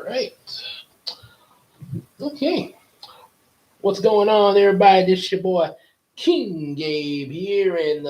right. Okay. What's going on, everybody? This your boy King Gabe here, and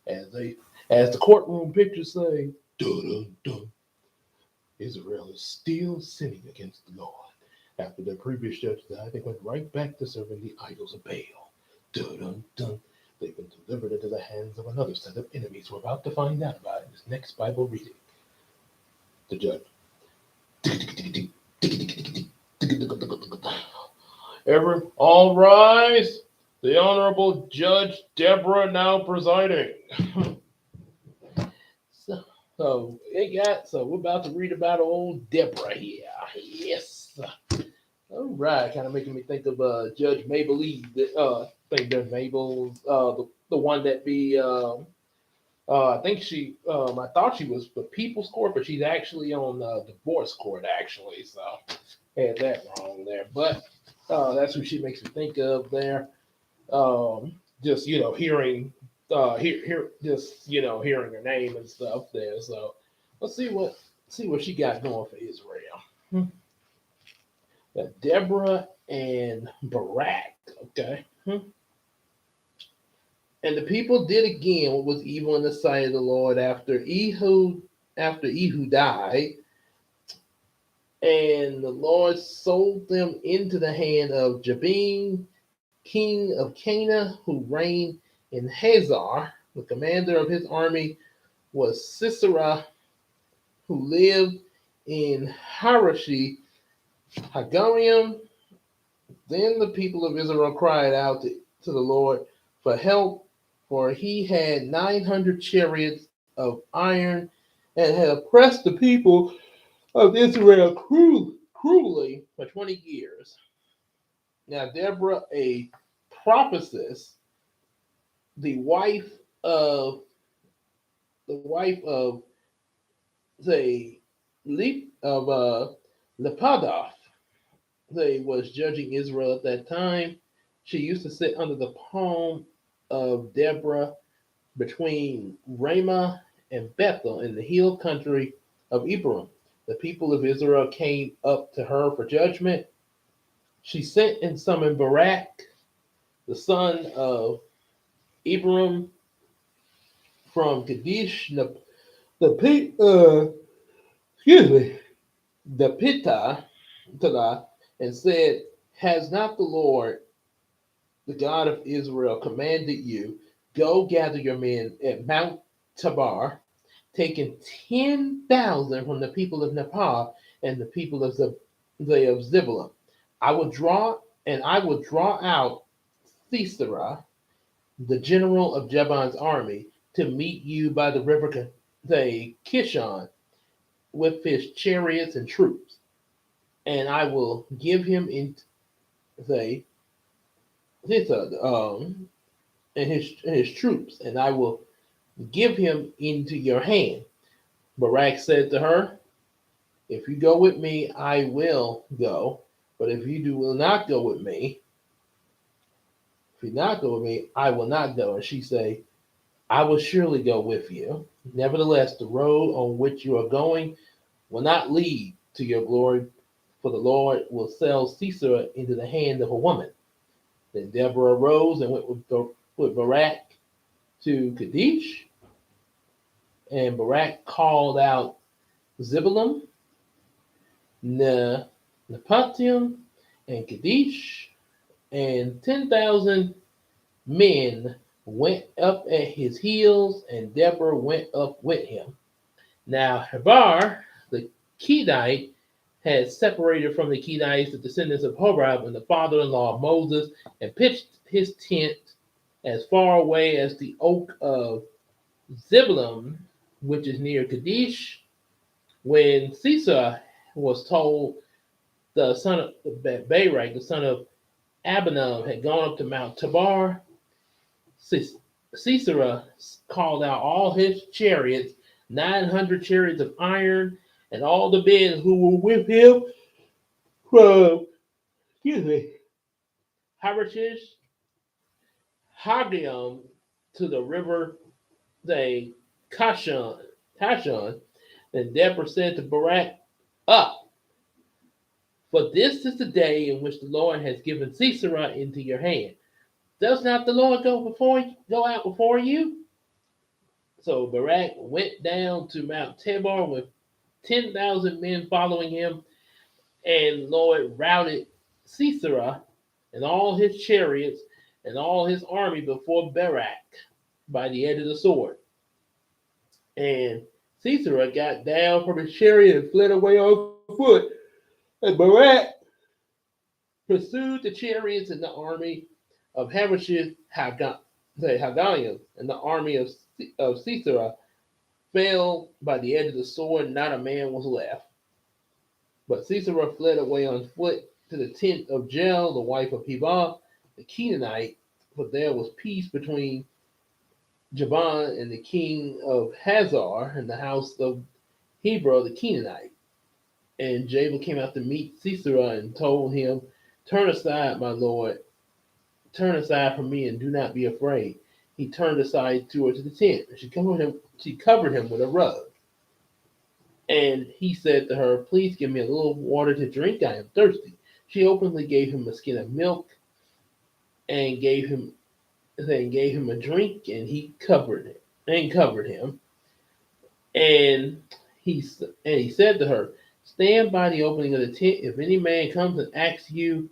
as they as the courtroom pictures say, dun, dun, dun, Israel is still sinning against the Lord. After their previous judge died, they went right back to serving the idols of Baal. Dun, dun, dun. They've been delivered into the hands of another set of enemies. We're about to find out about it in this next Bible reading. The judge. All rise. The Honorable Judge Deborah now presiding. so we're about to read about old Deborah here. Yes. All right, kind of making me think of Judge Mabel Lee. Think Judge Mabel's the one that be I think I thought she was the People's Court, but she's actually on divorce court actually. So had that wrong there, but that's who she makes me think of there. Just hearing hearing her name and stuff there. So let's see what she got going for Israel. Deborah and Barak. Okay. And the people did again what was evil in the sight of the Lord after Ehud died. And the Lord sold them into the hand of Jabin, king of Canaan, who reigned in Hazor. The commander of his army was Sisera, who lived in Harashi Hagarium. Then the people of Israel cried out to the Lord for help, for he had 900 chariots of iron and had oppressed the people of Israel cruelly for 20 years. Now Deborah, a prophetess, the wife of Lepadoth, they was judging Israel at that time. She used to sit under the palm of Deborah between Ramah and Bethel in the hill country of Ephraim. The people of Israel came up to her for judgment. She sent and summoned Barak, the son of Ephraim, from Kadesh, the Pittah, and said, "Has not the Lord, the God of Israel, commanded you, go gather your men at Mount Tabor, taking 10,000 from the people of Nepal and the people of Zebulun. I will draw out Sisera, the general of Jabin's army, to meet you by the river Kishon with his chariots and troops, and I will give him into his troops, and I will give him into your hand." Barak said to her, "If you go with me, I will go. But if you will not go with me, I will not go." And she said, "I will surely go with you. Nevertheless, the road on which you are going will not lead to your glory, for the Lord will sell Sisera into the hand of a woman." Then Deborah arose and went with Barak to Kadesh, and Barak called out Zebulun, Nepatium, and Kadesh, and 10,000 men went up at his heels, and Deborah went up with him. Now Heber, the Kenite, had separated from the Kenites, the descendants of Horab and the father-in-law of Moses, and pitched his tent as far away as the oak of Zebulun, which is near Kadesh. When Sisera was told the son of Barak, the son of Abinadab, had gone up to Mount Tabor, Sisera called out all his chariots, 900 chariots of iron, and all the men who were with him from Harshish Hagium to the river Kashon. And Deborah said to Barak, "Up, For this is the day in which the Lord has given Sisera into your hand. Does not the Lord go out before you? So Barak went down to Mount Tabor with 10,000 men following him, and the Lord routed Sisera and all his chariots and all his army before Barak by the edge of the sword. And Sisera got down from his chariot and fled away on foot. And Barak pursued the chariots and the army of Hammasheth Hagayim, and the army of Sisera fell by the edge of the sword, not a man was left. But Sisera fled away on foot to the tent of Jael, the wife of Heber, the Canaanite, for there was peace between Jabin and the king of Hazor and the house of Heber the Canaanite. And Jabin came out to meet Sisera and told him, "Turn aside, my lord, turn aside from me and do not be afraid." He turned aside towards the tent, and she covered him with a rug. And he said to her, "Please give me a little water to drink. I am thirsty." She openly gave him a skin of milk and gave him a drink, and he covered him. And he said to her, "Stand by the opening of the tent. If any man comes and asks you,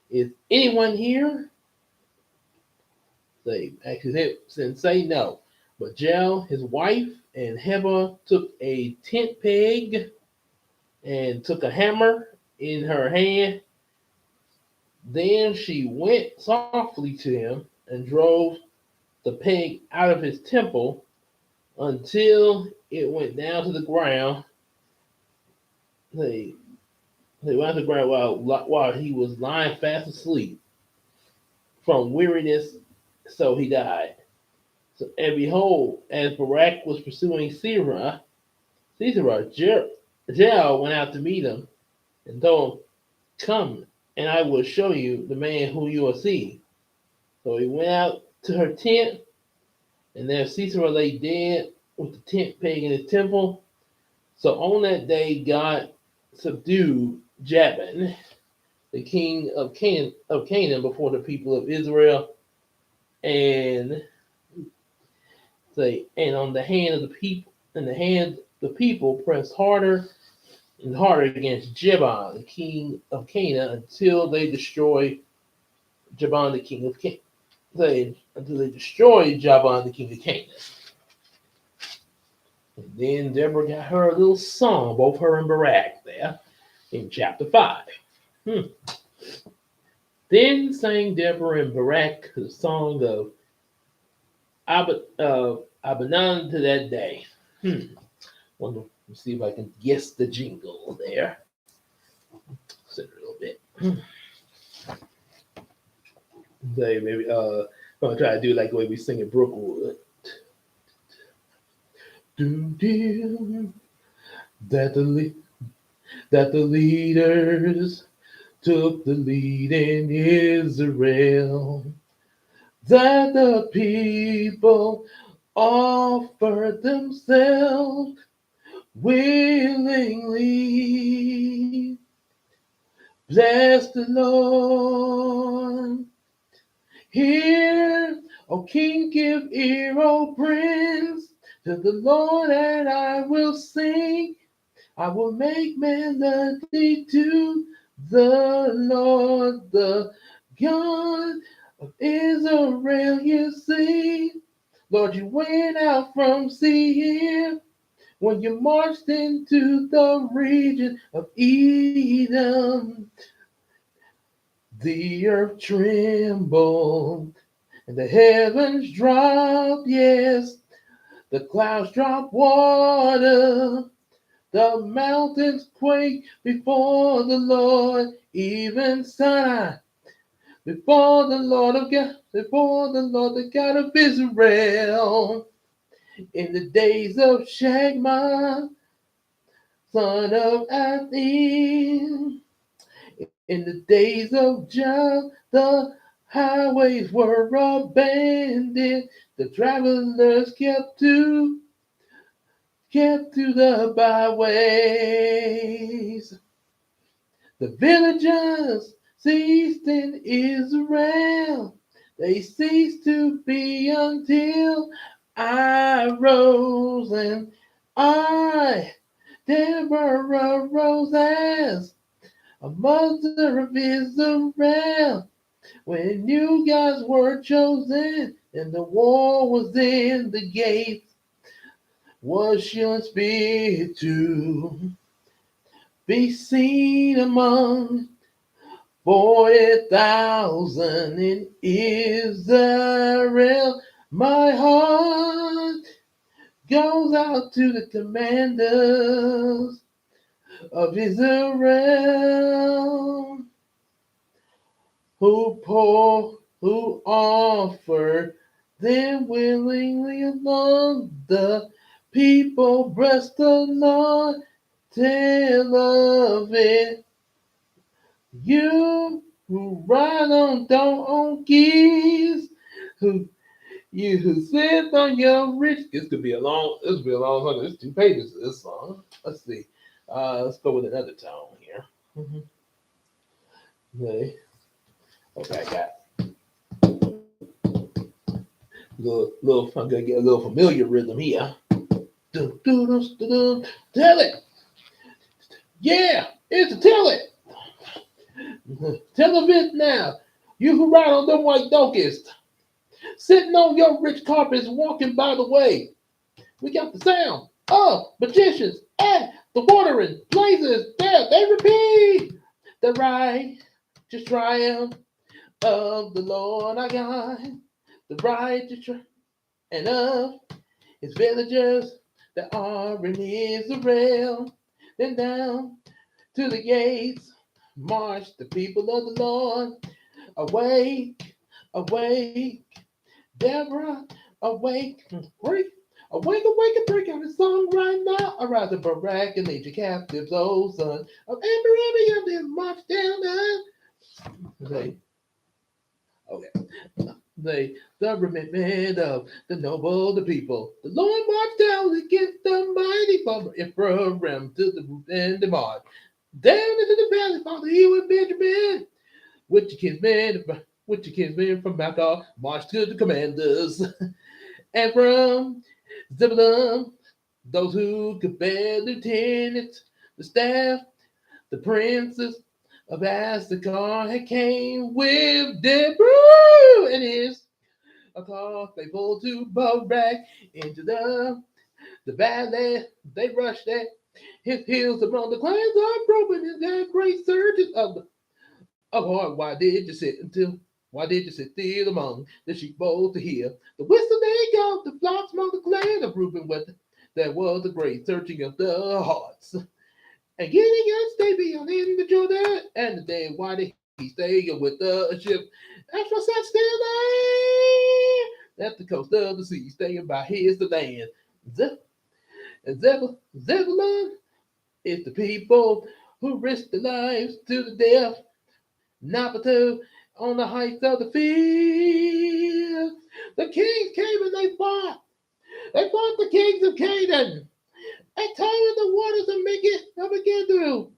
'Is anyone here?' say no." But Jael, his wife, and Heber took a tent peg and took a hammer in her hand. Then she went softly to him and drove the peg out of his temple until it went down to the ground. They went to the ground while he was lying fast asleep from weariness, so he died. And behold, as Barak was pursuing Sisera, Jael went out to meet him and told him, "Come, and I will show you the man who you are seeing." So he went out to her tent, and there Sisera lay dead with the tent peg in his temple. So on that day, God subdued Jabin, the king of Canaan, before the people of Israel, and on the hand of the people, the people pressed harder and harder against Jabin, the king of Canaan, until they destroyed Jabin, the king of Canaan. Until they destroyed Jabin, the king of Canaan. And then Deborah got her a little song, both her and Barak there in chapter 5. Then sang Deborah and Barak the song of Abanan to that day. Wonder, let's see if I can guess the jingle there. Sit a little bit. Maybe I'm gonna try to do like the way we sing in Brookwood. That the leaders took the lead in Israel, that the people offered themselves willingly. Bless the Lord. Hear, O King, give ear, O Prince, to the Lord, and I will sing. I will make melody to the Lord, the God of Israel. You see, Lord, you went out from Seir when you marched into the region of Edom. The earth trembled and the heavens dropped, yes, the clouds dropped water. The mountains quake before the Lord, even Sinai, before the Lord, the God of Israel. In the days of Shagma, son of Athim, in the days of Jah, the highways were abandoned. The travelers kept to the byways. The villagers ceased in Israel. They ceased to be until I rose, and I, Deborah, rose as a mother of Israel. When you guys were chosen and the war was in the gates, was your spirit to be seen among 40,000 in Israel? My heart goes out to the commanders of Israel who offered them willingly among the people. Bless the Lord, tell of it. You who ride on donkeys, who you who sit on your rich. This could be a long. This could be a long song. There's 2 pages of this song. Let's see. Let's go with another tone here. Okay. Okay, I got I'm gonna get a little familiar rhythm here. Dun, dun, dun, dun, dun. Tell it. Yeah, it's a tell it. Tell it now. You who ride on them white donkeys, sitting on your rich carpets, walking by the way. We got the sound of magicians and the watering places. There, they repeat the righteous triumph of the Lord our God, the righteous and of his villagers that are in Israel. Then down to the gates march the people of the Lord. Awake, awake, Deborah, awake, break. Awake, awake, and break out a song right now. Arise and Barak and lead your captives, O son of Abraham, and march down the the remnant of the noble, the people. The Lord marched down against the mighty from Ephraim to the root and the march. Down into the valley, Father, he with Benjamin. With your kinsmen from Mecca, march to the commanders. And from Zebulun, those who could bear lieutenants, the staff, the princes of Issachar had came with Deborah and his a car faithful to Barak into the valley. They rushed at his heels among the clans of broken in their great surges of heart. Why did you sit still among the sheepfolds to hear the whistle they of the flocks among the clan of Reuben? With there was a great searching of the hearts. And getting unstay beyond in the Jordan, and the day why did he stay with the ship? That's what sat still there at the coast of the sea, staying by his the land. Zebulun is the people who risked their lives to the death. Naphtali on the heights of the field. The kings came and they fought. They fought the kings of Canaan. They tired the waters of Megiddo.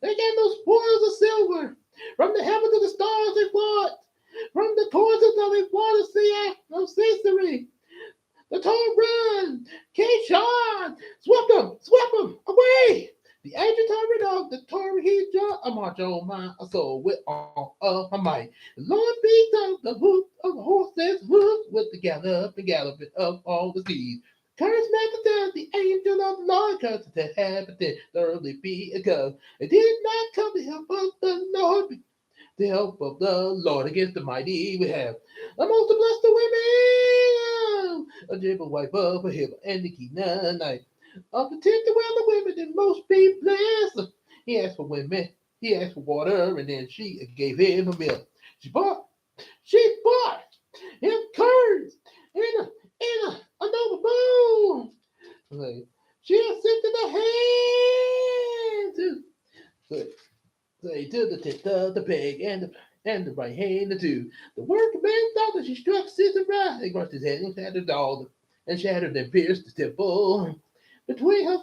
They gave those spoils of silver. From the heavens to the stars they fought. From the courses of the water sea of Sicily. The tall run. Kishon. Swept them away. The ancient tyrant of the Torah he judged. I march on my soul with all of my might. The Lord beats up the hoof of the horse's hoof with the galloping of all the steeds. Curse Megatron, the angel of the Lord, curses the habitant, thoroughly be a cause. It did not come to help of the Lord, the help of the Lord against the mighty we have. Amongst the blessed women, a dribble wipe of a hip and the Canaanite. Of the tent where the women and most be blessed. He asked for women, he asked for water, and then she gave him a milk. She bought him curds and a noble bone. Like, she accepted the hand to the tent of the peg and the right hand the two. The working man thought that she struck Caesar right. He grunt his head and shattered and pierced the temple. Between her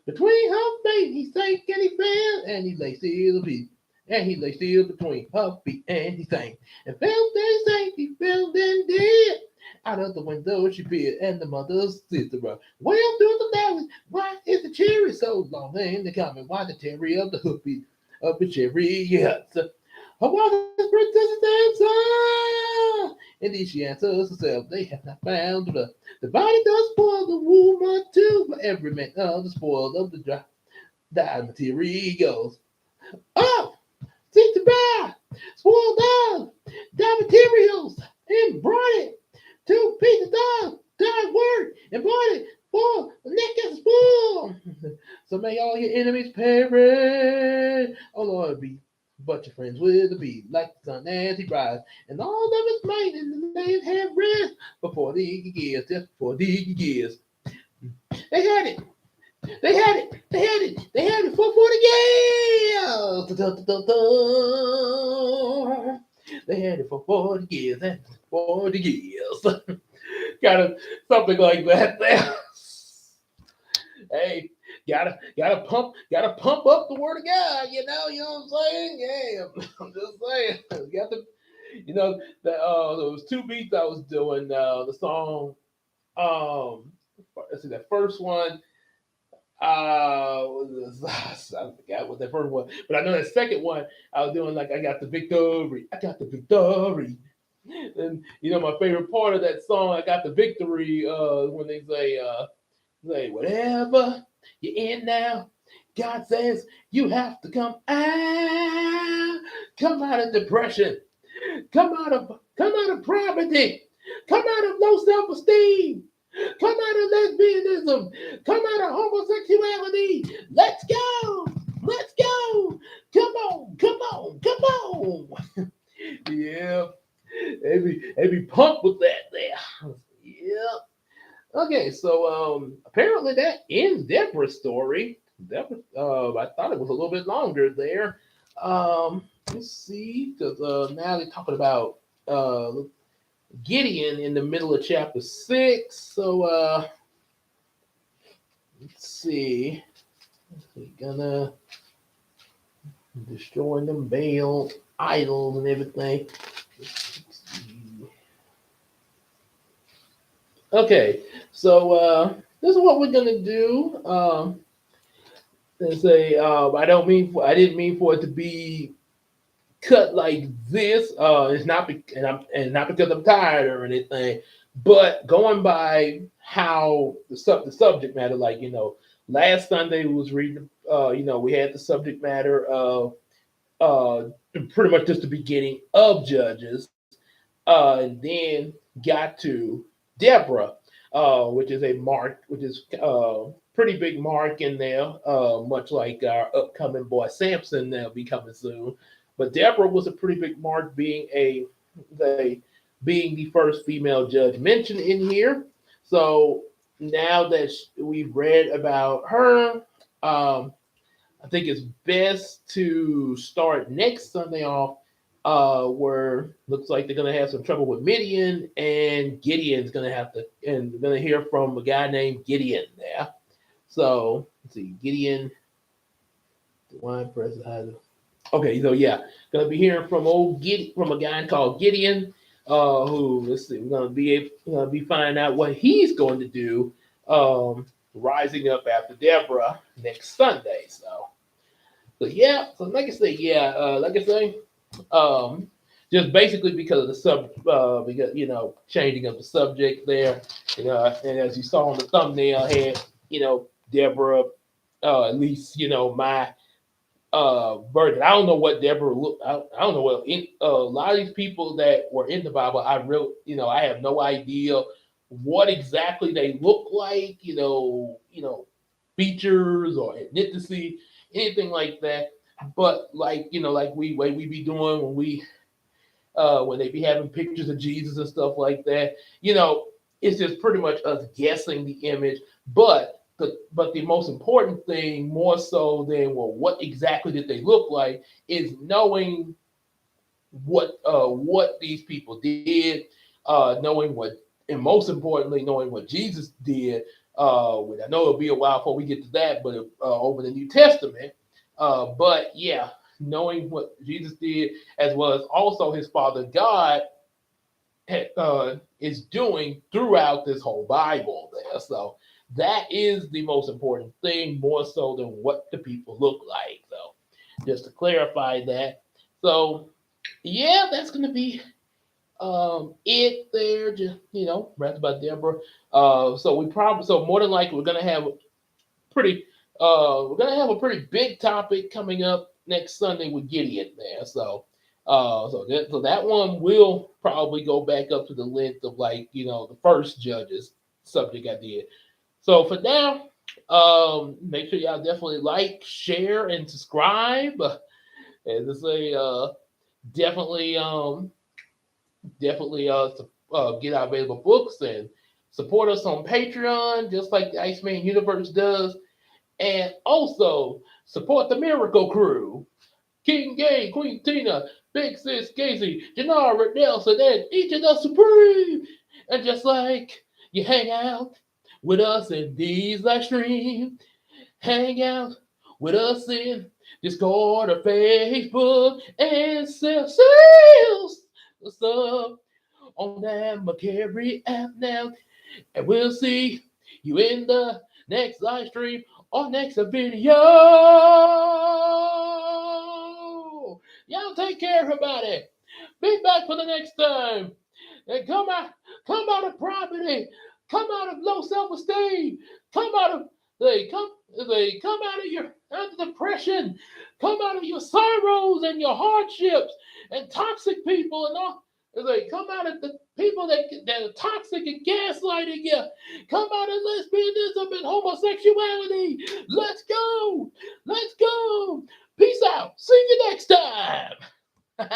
feet he sank and he fell and he lay still a beat. and he lay still between her feet, and he sang, and fell they sang, he fell then dead. Out of the window she peered, and the mother's sister well through the valley. Why is the cherry so long in the coming? Why the cherry of the hoofy of the chariots? Her father's princess answer. Indeed, she answers herself. They have not found the body does spoil the woman too. For every man of the spoil of the dyed materials. Oh, seek to buy spoiled dyed materials and brought it to pieces of dyed work and bought it for the neck as a spoil. So may all your enemies perish. Oh Lord, be but your friends will be like the sun as he rises, and all of his might in the land have rest for 40 years, just 40 years. They had it. They had it. They had it. They had it for 40 years. They had it for 40 years. And 40 years. Kind of something like that there. Hey, gotta pump up the word of God, you know what I'm saying? Yeah, I'm just saying. Got to, there was two beats I was doing. The song, let's see, that first one, I forgot what that first one, but I know that second one I was doing like I got the victory, and my favorite part of that song, I got the victory, when they say whatever you're in now, God says you have to come out of depression, come out of poverty, come out of low self-esteem, come out of lesbianism, come out of homosexuality. Let's go. Let's go. Come on. Come on. Come on. Yeah. They be pumped with that there. Yeah. Okay, so apparently that ends Deborah's story. Deborah, I thought it was a little bit longer there. Let's see, because now they're talking about Gideon in the middle of chapter 6. So let's see. We're gonna destroying them Baal idols and everything. Okay, so this is what we're gonna do. And say I didn't mean for it to be cut like this. It's not and not because I'm tired or anything, but going by how the subject matter, like last Sunday we was reading. We had the subject matter of pretty much just the beginning of Judges, and then got to Deborah, which is a mark, which is pretty big mark in there, much like our upcoming boy Samson that'll be coming soon. But Deborah was a pretty big mark, being the first female judge mentioned in here. So now that we've read about her, I think it's best to start next Sunday off, where looks like they're gonna have some trouble with Midian, and Gideon's gonna have to, and we're gonna hear from a guy named Gideon there. So let's see, Gideon, the wine press. Okay, so yeah, gonna be hearing from from a guy called Gideon, who, let's see, we're gonna be finding out what he's going to do, rising up after Deborah next Sunday. So yeah, so like I say, just basically because of the because changing of the subject there, and as you saw on the thumbnail, had Deborah, at least my version. I don't know what Deborah looked. I don't know what a lot of these people that were in the Bible. I have no idea what exactly they look like. Features or ethnicity, anything like that. But like we be doing when they be having pictures of Jesus and stuff like that. It's just pretty much us guessing the image. But the most important thing, more so than what exactly did they look like, is knowing what these people did, knowing what, and most importantly, knowing what Jesus did. I know it'll be a while before we get to that, but over the New Testament. But yeah, knowing what Jesus did, as well as also his Father God is doing throughout this whole Bible there. So that is the most important thing, more so than what the people look like. So just to clarify that. So yeah, that's gonna be it there. Just rest about Deborah. So more than likely pretty we're gonna have a pretty big topic coming up next Sunday with Gideon there. So that one will probably go back up to the length of the first Judges subject I did. So for now, make sure y'all definitely like, share, and subscribe. As I say, definitely get our available books and support us on Patreon, just like the Iceman Universe does. And also support the Miracle Crew. King Gay, Queen Tina, Big Sis Casey, Janara, Nelson, and each of the Supreme. And just like you hang out with us in these live streams, hang out with us in Discord or Facebook, and sales stuff on that McCary app now. And we'll see you in the next live stream or next video. Y'all take care, everybody. Be back for the next time. And come out of poverty. Come out of low self-esteem. Come out of come out of your depression. Come out of your sorrows and your hardships and toxic people and all. They come out of the people that are toxic and gaslighting you. Come out of lesbianism and homosexuality. Let's go. Let's go. Peace out. See you next time.